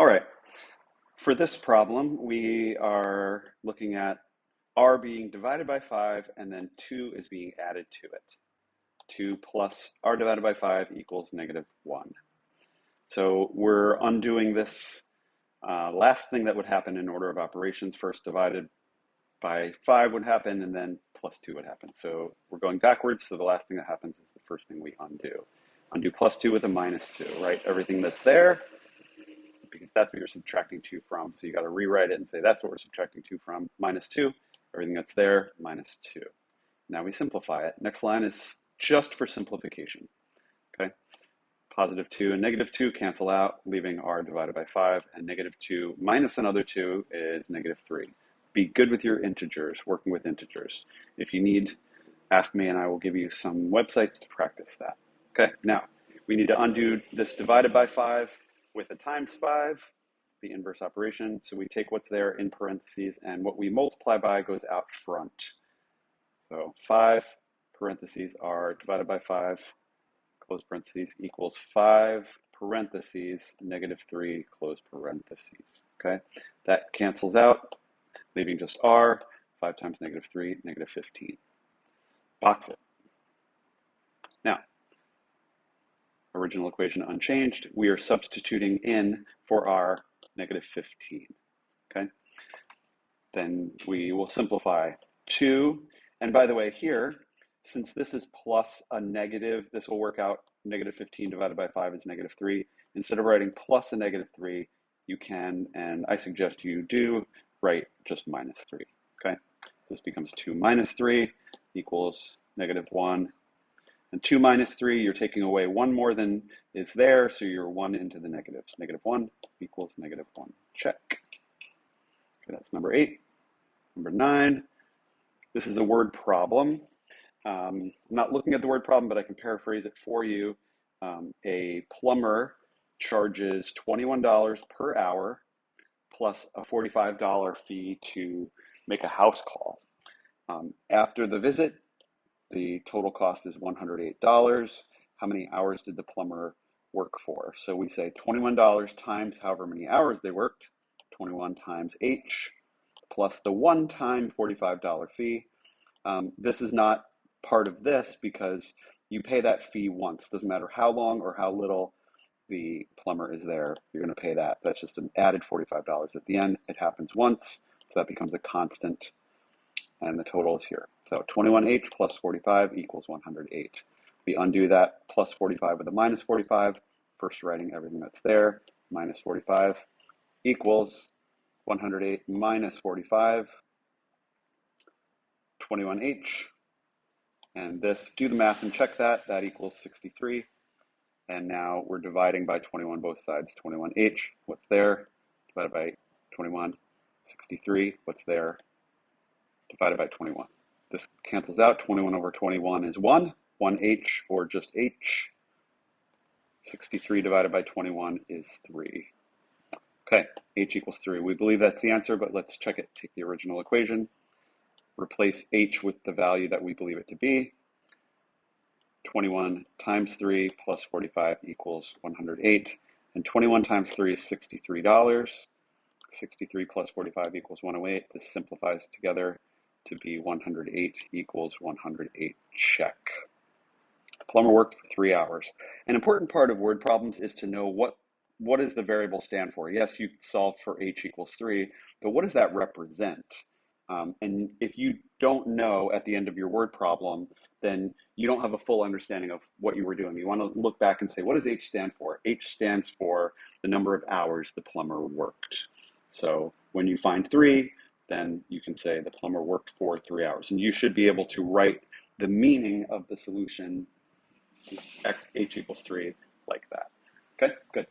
All right, for this problem, we are looking at r being divided by 5 and then 2 is being added to it. 2 plus r divided by 5 equals -1. So we're undoing this last thing that would happen in order of operations. First divided by 5 would happen and then plus 2 would happen. So we're going backwards, so the last thing that happens is the first thing we undo. Undo plus 2 with a -2, right? Everything that's there, because that's what you're subtracting 2 from. So you got to rewrite it and say that's what we're subtracting 2 from, -2. Everything that's there, -2. Now we simplify it. Next line is just for simplification. Okay, +2 and -2 cancel out, leaving r divided by 5, and -2 minus another 2 is -3. Be good with your integers, working with integers. If you need, ask me and I will give you some websites to practice that. Okay, now we need to undo this divided by 5 with a times 5, the inverse operation. So we take what's there in parentheses and what we multiply by goes out front. So 5 parentheses r divided by 5, close parentheses, equals 5 parentheses -3 close parentheses. Okay, that cancels out, leaving just r. 5 times -3, -15. Box it. Now, original equation unchanged, we are substituting in for r -15. Okay, then we will simplify 2. And by the way, here, since this is plus a negative, this will work out. -15 divided by 5 is -3. Instead of writing plus a -3, you can, and I suggest you do, write just -3. Okay, this becomes 2 minus 3 equals -1. And 2 minus 3, you're taking away 1 more than is there, so you're 1 into the negatives. -1 equals -1. Check. Okay, that's number 8. Number 9, this is a word problem. I'm not looking at the word problem, but I can paraphrase it for you. A plumber charges $21 per hour plus a $45 fee to make a house call. After the visit, the total cost is $108. How many hours did the plumber work for? So we say $21 times however many hours they worked, 21 times H, plus the one-time $45 fee. This is not part of this because you pay that fee once. Doesn't matter how long or how little the plumber is there, you're going to pay that. That's just an added $45 at the end. It happens once, so that becomes a constant, and the total is here. So 21H plus 45 equals 108. We undo that plus 45 with a minus 45, first writing everything that's there, minus 45 equals 108 minus 45, 21H, and this, do the math and check that, that equals 63. And now we're dividing by 21 both sides. 21H, what's there, divided by 21, 63, what's there, divided by 21. This cancels out. 21 over 21 is 1. 1H, or just H. 63 divided by 21 is 3. Okay, H equals 3. We believe that's the answer, but let's check it. Take the original equation. Replace H with the value that we believe it to be. 21 times 3 plus 45 equals 108. And 21 times 3 is $63. 63 plus 45 equals 108. This simplifies together to be 108 equals 108. Check. Plumber worked for 3 hours. An important part of word problems is to know what does the variable stand for. Yes, you solve for H equals 3, but what does that represent? And if you don't know at the end of your word problem, then you don't have a full understanding of what you were doing. You want to look back and say, what does H stand for? H stands for the number of hours the plumber worked. So when you find 3, then you can say the plumber worked for 3 hours. And you should be able to write the meaning of the solution, H equals 3, like that. Okay, good.